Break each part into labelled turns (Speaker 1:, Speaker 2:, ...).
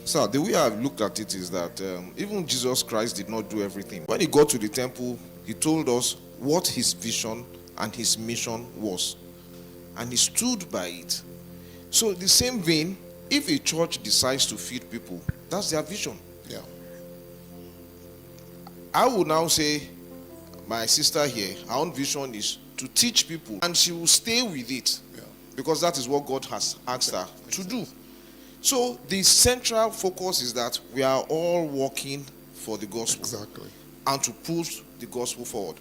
Speaker 1: So the way I've looked at it is that even Jesus Christ did not do everything. When he got to the temple, he told us what his vision and his mission was. And he stood by it. So the same vein, if a church decides to feed people, that's their vision.
Speaker 2: Yeah.
Speaker 1: I would now say, my sister here, her own vision is to teach people, and she will stay with it, because that is what God has asked her to do. So the central focus is that we are all working for the gospel.
Speaker 2: Exactly.
Speaker 1: And to push the gospel forward.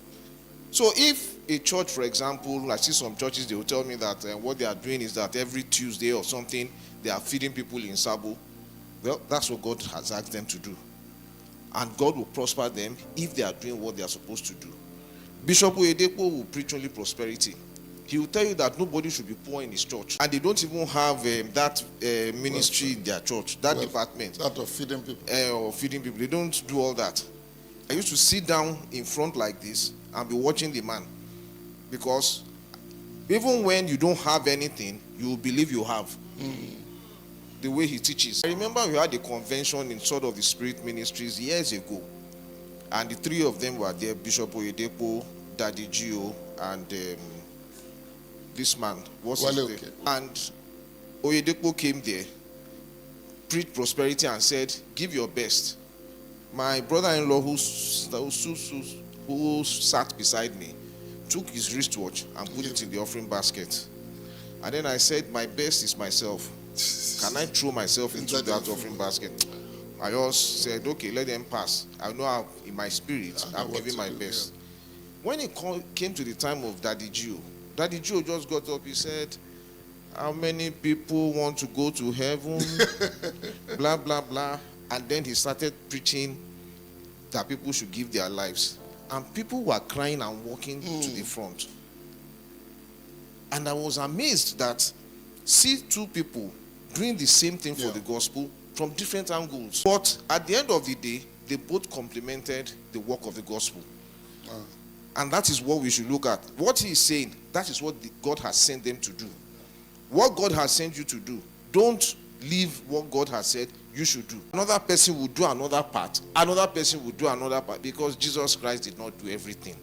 Speaker 1: So if a church, for example, I see some churches, they will tell me that what they are doing is that every Tuesday or something, they are feeding people in Sabo. Well, that's what God has asked them to do. And God will prosper them if they are doing what they are supposed to do. Bishop Oyedepo will preach only prosperity. He will tell you that nobody should be poor in his church. And they don't even have that ministry in their church, that department.
Speaker 2: That of feeding people.
Speaker 1: Or feeding people. They don't do all that. I used to sit down in front like this and be watching the man. Because even when you don't have anything, you will believe you have. The way he teaches. I remember we had a convention in sort of the spirit ministries years ago. And the three of them were there, Bishop Oyedepo, Daddy Gio, and this man. What's his name? And Oyedepo came there, preached prosperity and said, give your best. My brother-in-law who sat beside me took his wristwatch and put it in the offering basket. And then I said, my best is myself. Can I throw myself into that offering basket? I just said, okay, let them pass. I know how, in my spirit, I'm giving my best. When it came to the time of Daddy Gio just got up, he said, how many people want to go to heaven? Blah, blah, blah. And then he started preaching that people should give their lives. And people were crying and walking to the front. And I was amazed that see two people doing the same thing for the gospel from different angles. But at the end of the day, they both complemented the work of the gospel. And that is what we should look at. What he is saying, that is what God has sent them to do. What God has sent you to do, don't leave what God has said you should do. Another person will do another part. Another person will do another part, because Jesus Christ did not do everything.